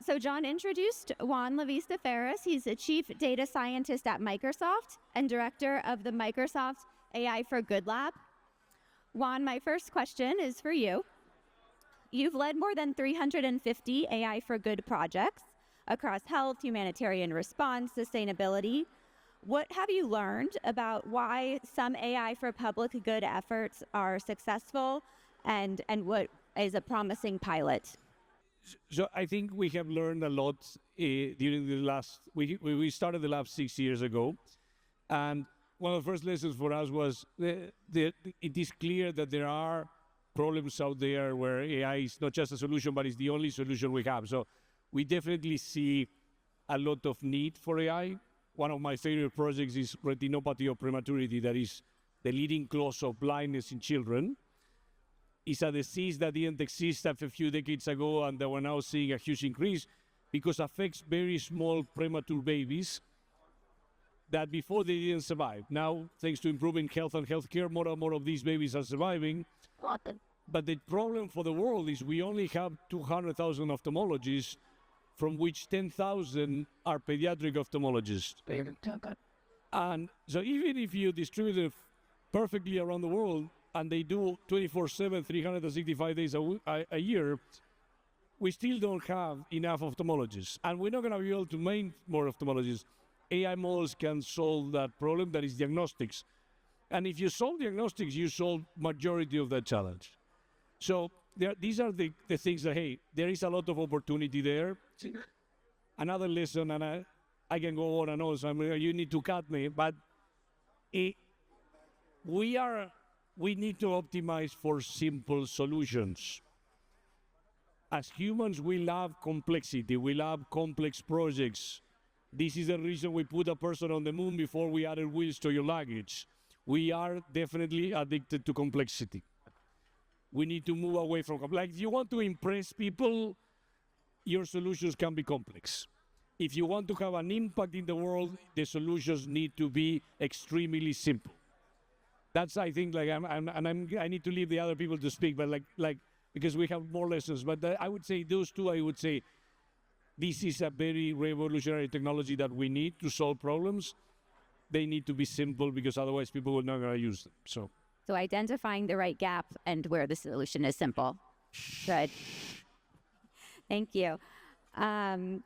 So John introduced Juan Lavista Ferris. He's a chief data scientist at Microsoft and director of the Microsoft AI for Good Lab. Juan, my first question is for you. You've led more than 350 AI for Good projects across health, humanitarian response, sustainability. What have you learned about why some AI for public good efforts are successful and what is a promising pilot? So I think we have learned a lot during the last, we started the lab 6 years ago. And one of the first lessons for us was it is clear that there are problems out there where AI is not just a solution, but it's the only solution we have. So we definitely see a lot of need for AI. One of my favorite projects is retinopathy of prematurity, that is the leading cause of blindness in children. It's a disease that didn't exist a few decades ago, and that we're now seeing a huge increase because it affects very small premature babies that before they didn't survive. Now, thanks to improving health and healthcare, more and more of these babies are surviving. But the problem for the world is we only have 200,000 ophthalmologists, from which 10,000 are pediatric ophthalmologists. And so even if you distribute it perfectly around the world, and they do 24/7, 365 days a year, we still don't have enough ophthalmologists. And we're not going to be able to make more ophthalmologists. AI models can solve that problem, that is diagnostics. And if you solve diagnostics, you solve majority of that challenge. So these are the things that, hey, there is a lot of opportunity there. Another lesson, and I can go on and on, so you need to cut me, but we need to optimize for simple solutions. As humans, we love complexity. We love complex projects. This is the reason we put a person on the moon before we added wheels to your luggage. We are definitely addicted to complexity. We need to move away from complexity. If you want to impress people, your solutions can be complex. If you want to have an impact in the world, the solutions need to be extremely simple. That's, I think, like I need to leave the other people to speak, but like because we have more lessons. But I would say those two. I would say this is a very revolutionary technology that we need to solve problems. They need to be simple because otherwise people will not going to use them. So identifying the right gap and where the solution is simple. Good. Thank you. So I'm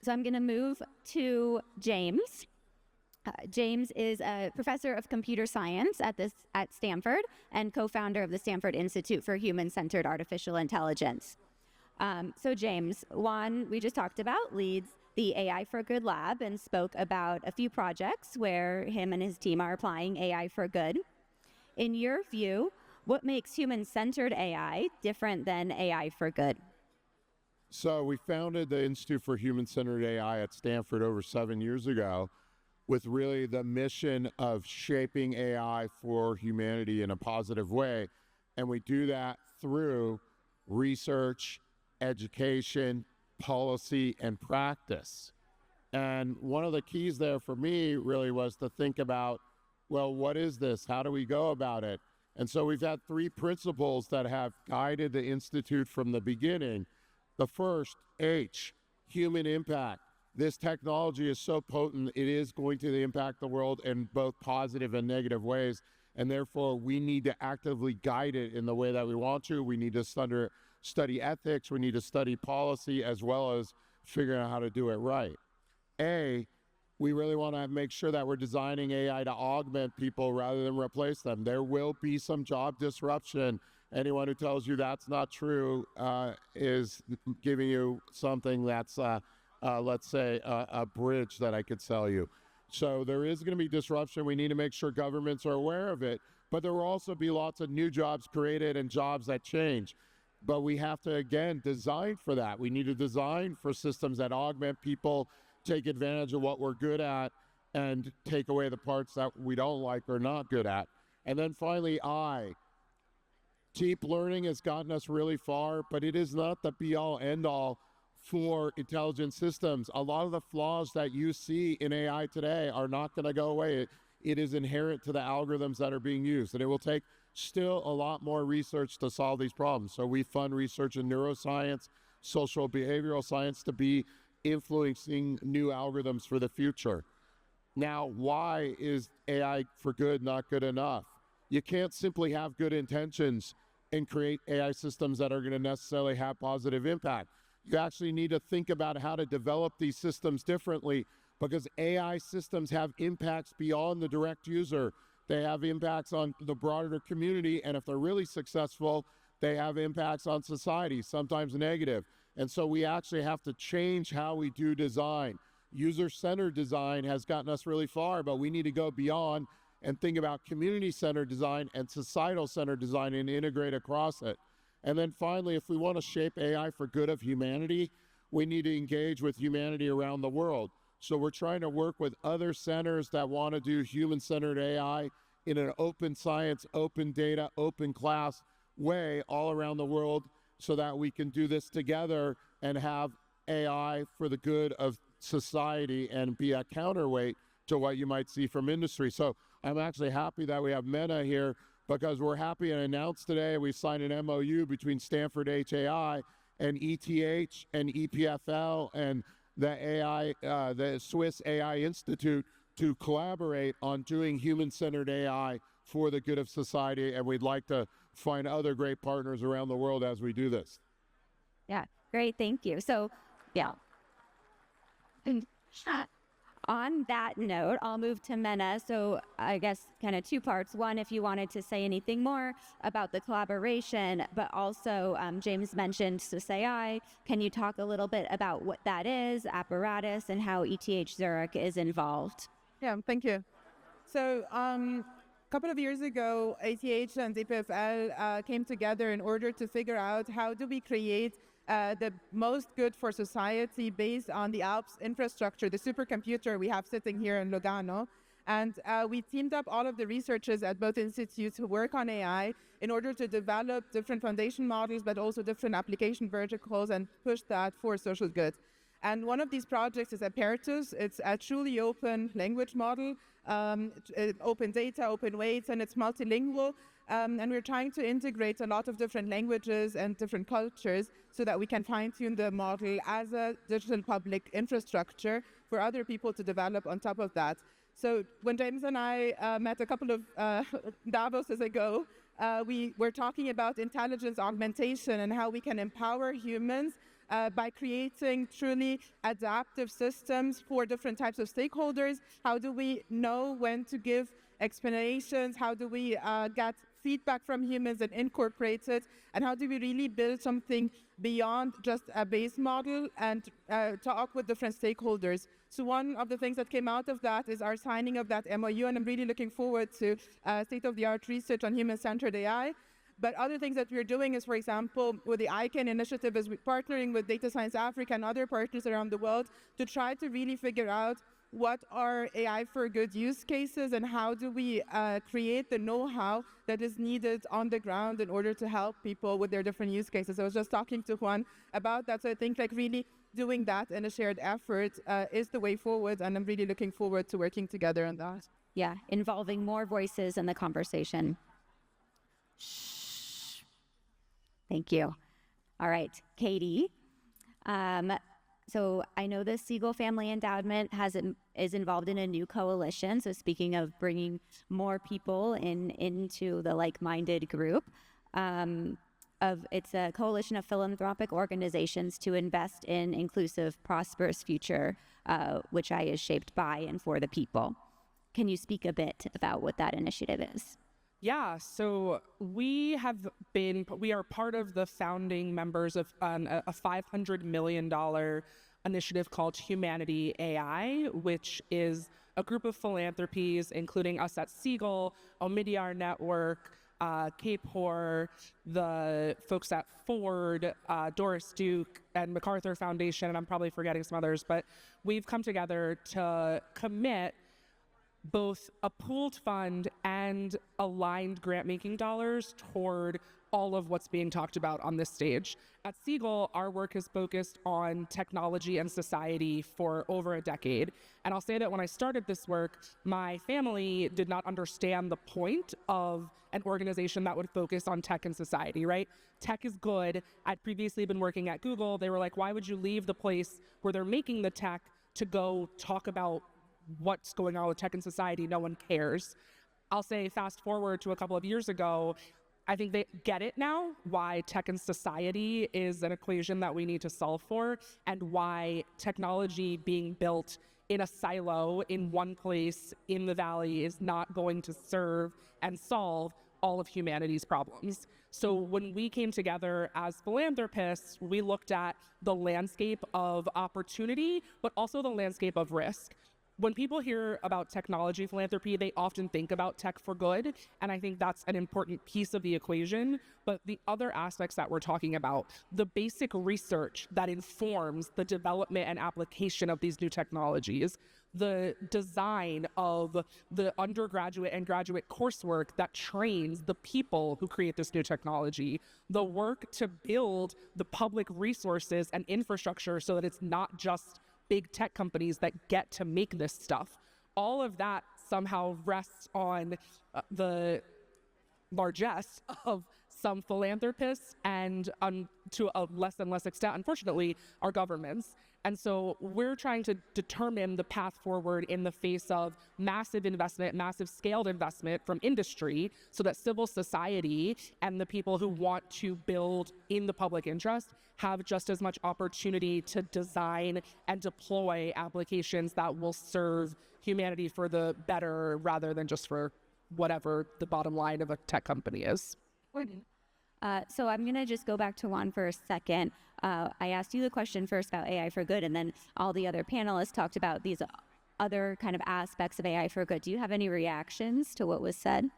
going to move to James. James is a professor of computer science at Stanford and co-founder of the Stanford Institute for Human-Centered Artificial Intelligence. So James, Juan, we just talked about, leads the AI for Good Lab and spoke about a few projects where him and his team are applying AI for good. In your view, what makes human-centered AI different than AI for good? So we founded the Institute for Human-Centered AI at Stanford over 7 years ago, with really the mission of shaping AI for humanity in a positive way. And we do that through research, education, policy, and practice. And one of the keys there for me really was to think about, well, what is this? How do we go about it? And so we've had 3 principles that have guided the Institute from the beginning. The first, H, human impact. This technology is so potent, it is going to impact the world in both positive and negative ways. And therefore, we need to actively guide it in the way that we want to. We need to study ethics. We need to study policy, as well as figuring out how to do it right. A, we really want to make sure that we're designing AI to augment people rather than replace them. There will be some job disruption. Anyone who tells you that's not true is giving you something that's let's say, a bridge that I could sell you. So there is going to be disruption. We need to make sure governments are aware of it. But there will also be lots of new jobs created and jobs that change. But we have to, again, design for that. We need to design for systems that augment people, take advantage of what we're good at, and take away the parts that we don't like or not good at. And then finally, deep learning has gotten us really far, but it is not the be-all, end-all for intelligent systems. A lot of the flaws that you see in AI today are not going to go away. It is inherent to the algorithms that are being used, and it will take still a lot more research to solve these problems. So we fund research in neuroscience, social behavioral science to be influencing new algorithms for the future. Now, why is AI for good not good enough? You can't simply have good intentions and create AI systems that are going to necessarily have positive impact. You actually need to think about how to develop these systems differently, because AI systems have impacts beyond the direct user. They have impacts on the broader community, and if they're really successful, they have impacts on society, sometimes negative. And so we actually have to change how we do design. User-centered design has gotten us really far, but we need to go beyond and think about community-centered design and societal-centered design and integrate across it. And then finally, if we want to shape AI for good of humanity, we need to engage with humanity around the world. So we're trying to work with other centers that want to do human-centered AI in an open science, open data, open class way all around the world, so that we can do this together and have AI for the good of society and be a counterweight to what you might see from industry. So I'm actually happy that we have Mena here, because we're happy to announce today we signed an MOU between Stanford HAI and ETH and EPFL and the Swiss AI Institute to collaborate on doing human-centered AI for the good of society, and we'd like to find other great partners around the world as we do this. Yeah, great, thank you. So, yeah. On that note, I'll move to Mena. So I guess kind of two parts. One, if you wanted to say anything more about the collaboration, but also James mentioned Swiss AI. Can you talk a little bit about what that is, apparatus, and how ETH Zurich is involved? Yeah, thank you. So a couple of years ago, ETH and EPFL came together in order to figure out how do we create the most good for society based on the Alps infrastructure, the supercomputer we have sitting here in Lugano. And we teamed up all of the researchers at both institutes who work on AI in order to develop different foundation models, but also different application verticals, and push that for social good. And one of these projects is Apertus. It's a truly open language model, open data, open weights, and it's multilingual. And we're trying to integrate a lot of different languages and different cultures so that we can fine-tune the model as a digital public infrastructure for other people to develop on top of that. So when James and I met a couple of Davoses ago, we were talking about intelligence augmentation and how we can empower humans by creating truly adaptive systems for different types of stakeholders. How do we know when to give explanations? How do we get feedback from humans and incorporate it? And how do we really build something beyond just a base model and talk with different stakeholders? So one of the things that came out of that is our signing of that MOU, and I'm really looking forward to state-of-the-art research on human-centered AI. But other things that we're doing is, for example, with the ICANN initiative, is we're partnering with Data Science Africa and other partners around the world to try to really figure out what are AI for good use cases and how do we create the know-how that is needed on the ground in order to help people with their different use cases. I was just talking to Juan about that, so I think like really doing that in a shared effort is the way forward, and I'm really looking forward to working together on that. Yeah, involving more voices in the conversation. Thank you. All right, Katie. So I know the Siegel Family Endowment is involved in a new coalition. So speaking of bringing more people into the like-minded group, it's a coalition of philanthropic organizations to invest in inclusive, prosperous future, which I is shaped by and for the people. Can you speak a bit about what that initiative is? Yeah, so we are part of the founding members of a $500 million initiative called Humanity AI, which is a group of philanthropies, including us at Siegel, Omidyar Network, KPOR, the folks at Ford, Doris Duke, and MacArthur Foundation, and I'm probably forgetting some others, but we've come together to commit both a pooled fund and aligned grant-making dollars toward all of what's being talked about on this stage. At Siegel, our work is focused on technology and society for over a decade. And I'll say that when I started this work, my family did not understand the point of an organization that would focus on tech and society, right? Tech is good. I'd previously been working at Google. They were like, why would you leave the place where they're making the tech to go talk about what's going on with tech and society? No one cares. I'll say fast forward to a couple of years ago, I think they get it now, why tech and society is an equation that we need to solve for, and why technology being built in a silo in one place in the valley is not going to serve and solve all of humanity's problems. So when we came together as philanthropists, we looked at the landscape of opportunity, but also the landscape of risk. When people hear about technology philanthropy, they often think about tech for good, and I think that's an important piece of the equation. But the other aspects that we're talking about, the basic research that informs the development and application of these new technologies, the design of the undergraduate and graduate coursework that trains the people who create this new technology, the work to build the public resources and infrastructure so that it's not just big tech companies that get to make this stuff. All of that somehow rests on the largesse of some philanthropists and to a less and less extent, unfortunately, our governments. And so we're trying to determine the path forward in the face of massive investment, massive scaled investment from industry, so that civil society and the people who want to build in the public interest have just as much opportunity to design and deploy applications that will serve humanity for the better rather than just for whatever the bottom line of a tech company is. So I'm going to just go back to Juan for a second. I asked you the question first about AI for good, and then all the other panelists talked about these other kind of aspects of AI for good. Do you have any reactions to what was said?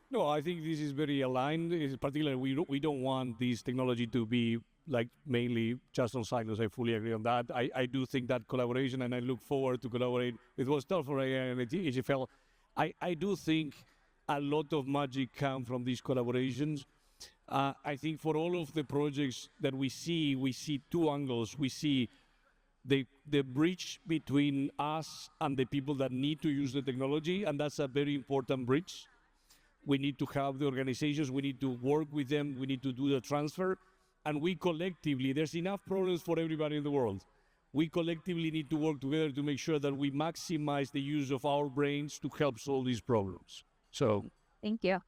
No, I think this is very aligned. Particularly, we don't want this technology to be like mainly just on silos. I fully agree on that. I do think that collaboration, and I look forward to collaborate with both Stanford and ETH. I do think a lot of magic comes from these collaborations. I think for all of the projects that we see two angles. We see the bridge between us and the people that need to use the technology, and that's a very important bridge. We need to have the organizations, we need to work with them, we need to do the transfer, and we collectively, there's enough problems for everybody in the world. We collectively need to work together to make sure that we maximize the use of our brains to help solve these problems. So, thank you.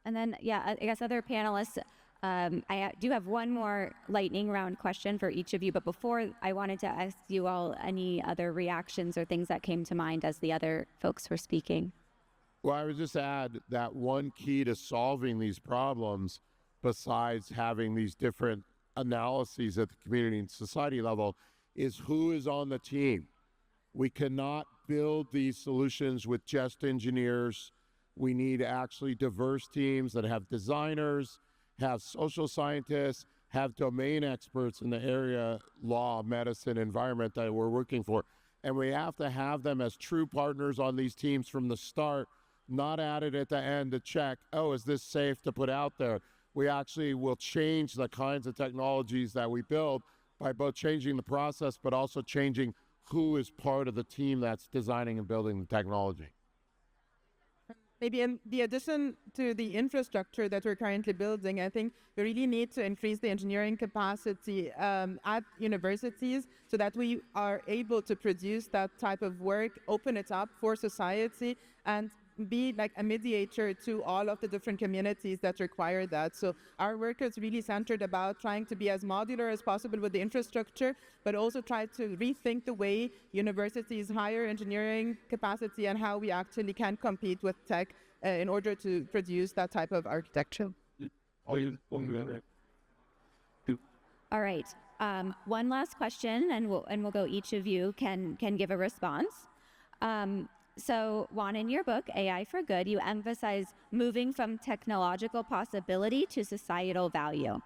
And then, I guess other panelists, I do have one more lightning round question for each of you, but before, I wanted to ask you all any other reactions or things that came to mind as the other folks were speaking. Well, I would just add that one key to solving these problems, besides having these different analyses at the community and society level, is who is on the team. We cannot build these solutions with just engineers. We need actually diverse teams that have designers, have social scientists, have domain experts in the area, law, medicine, environment that we're working for. And we have to have them as true partners on these teams from the start, not added at the end to check, oh, is this safe to put out there? We actually will change the kinds of technologies that we build by both changing the process, but also changing who is part of the team that's designing and building the technology. Maybe in the addition to the infrastructure that we're currently building, I think we really need to increase the engineering capacity at universities so that we are able to produce that type of work, open it up for society, and be like a mediator to all of the different communities that require that. So our work is really centered about trying to be as modular as possible with the infrastructure, but also try to rethink the way universities hire engineering capacity and how we actually can compete with tech in order to produce that type of architecture. All right. One last question, and we'll go. Each of you can give a response. So, Juan, in your book, AI for Good, you emphasize moving from technological possibility to societal value.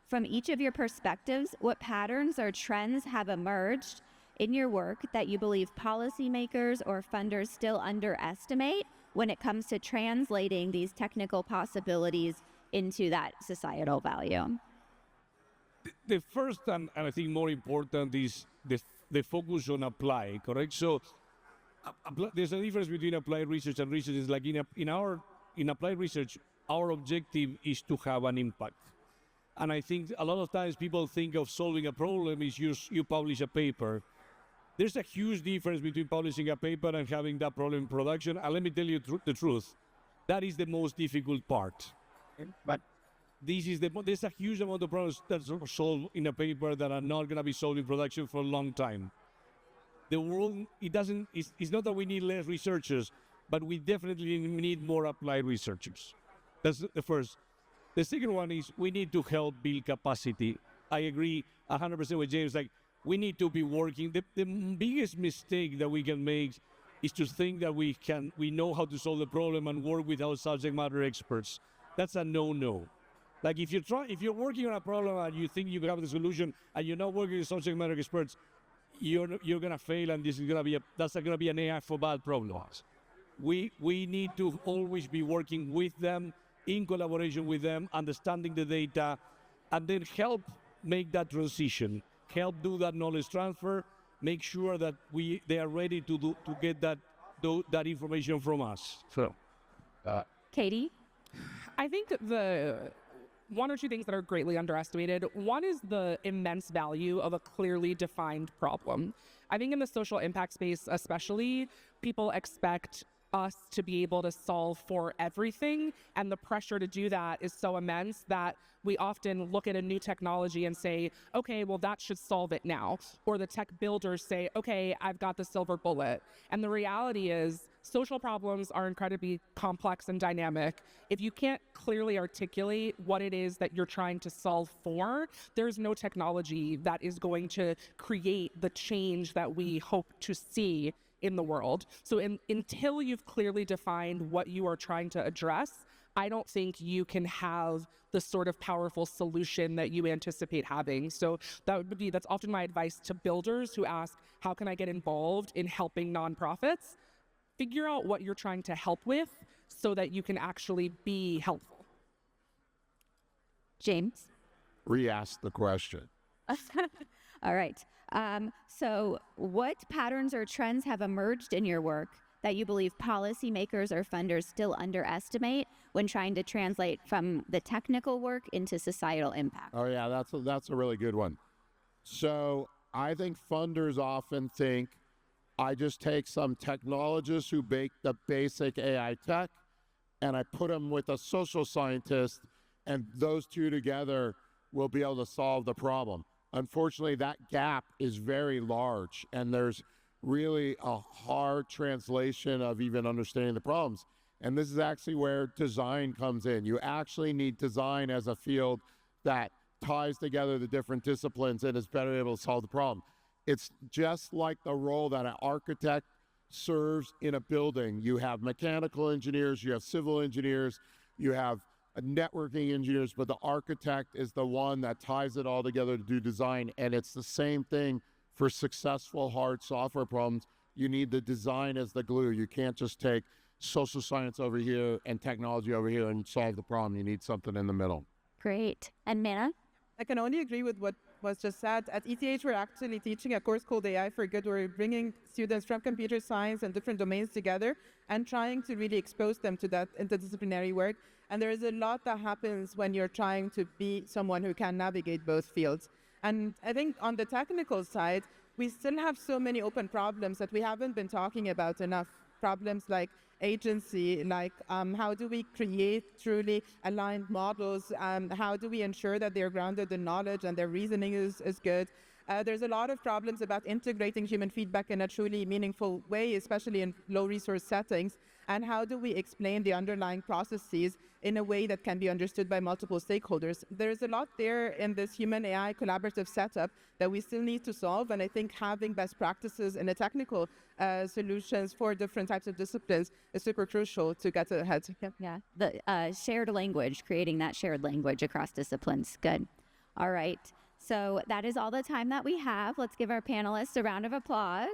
From each of your perspectives, what patterns or trends have emerged in your work that you believe policymakers or funders still underestimate when it comes to translating these technical possibilities into that societal value? The first and I think more important is the focus on apply, correct? So there's a difference between applied research and research. Is like in applied research, our objective is to have an impact. And I think a lot of times people think of solving a problem is you publish a paper. There's a huge difference between publishing a paper and having that problem in production. And let me tell you the truth. That is the most difficult part. But there's a huge amount of problems that are solved in a paper that are not going to be solved in production for a long time. The world, it's not that we need less researchers, but we definitely need more applied researchers. That's the first. The second one is we need to help build capacity. I agree 100% with James. Like, we need to be working. The biggest mistake that we can make is to think that we know how to solve the problem and work without subject matter experts. That's a no-no. Like, if you're working on a problem and you think you have the solution and you're not working with subject matter experts, you're gonna fail, and that's gonna be an AI for bad problem. We need to always be working with them, in collaboration with them, understanding the data, and then help make that transition, help do that knowledge transfer, make sure that they are ready to get that information from us. So, Katie? I think the one or two things that are greatly underestimated. One is the immense value of a clearly defined problem. I think in the social impact space especially, people expect us to be able to solve for everything, and the pressure to do that is so immense that we often look at a new technology and say, okay, well, that should solve it now. Or the tech builders say, okay, I've got the silver bullet. And the reality is social problems are incredibly complex and dynamic. If you can't clearly articulate what it is that you're trying to solve for, there's no technology that is going to create the change that we hope to see in the world. So until you've clearly defined what you are trying to address, I don't think you can have the sort of powerful solution that you anticipate having. So that's often my advice to builders who ask, how can I get involved in helping nonprofits? Figure out what you're trying to help with so that you can actually be helpful. James? Re-ask the question. All right. So what patterns or trends have emerged in your work that you believe policymakers or funders still underestimate when trying to translate from the technical work into societal impact? Oh yeah, that's a really good one. So I think funders often think, I just take some technologists who bake the basic AI tech and I put them with a social scientist, and those two together will be able to solve the problem. Unfortunately, that gap is very large, and there's really a hard translation of even understanding the problems. And this is actually where design comes in. You actually need design as a field that ties together the different disciplines and is better able to solve the problem. It's just like the role that an architect serves in a building. You have mechanical engineers, you have civil engineers, you have networking engineers, but the architect is the one that ties it all together to do design. And it's the same thing for successful hard software problems. You need the design as the glue. You can't just take social science over here and technology over here and solve the problem. You need something in the middle. Great. And Mana? I can only agree with what was just said. At ETH, we're actually teaching a course called AI for Good. We're bringing students from computer science and different domains together and trying to really expose them to that interdisciplinary work. And there is a lot that happens when you're trying to be someone who can navigate both fields. And I think on the technical side, we still have so many open problems that we haven't been talking about enough. Problems like agency, like how do we create truly aligned models? How do we ensure that they're grounded in knowledge and their reasoning is good? There's a lot of problems about integrating human feedback in a truly meaningful way, especially in low resource settings. And how do we explain the underlying processes in a way that can be understood by multiple stakeholders? There's a lot there in this human AI collaborative setup that we still need to solve. And I think having best practices in the technical solutions for different types of disciplines is super crucial to get ahead. Yeah, the shared language, creating that shared language across disciplines. Good. All right. So that is all the time that we have. Let's give our panelists a round of applause.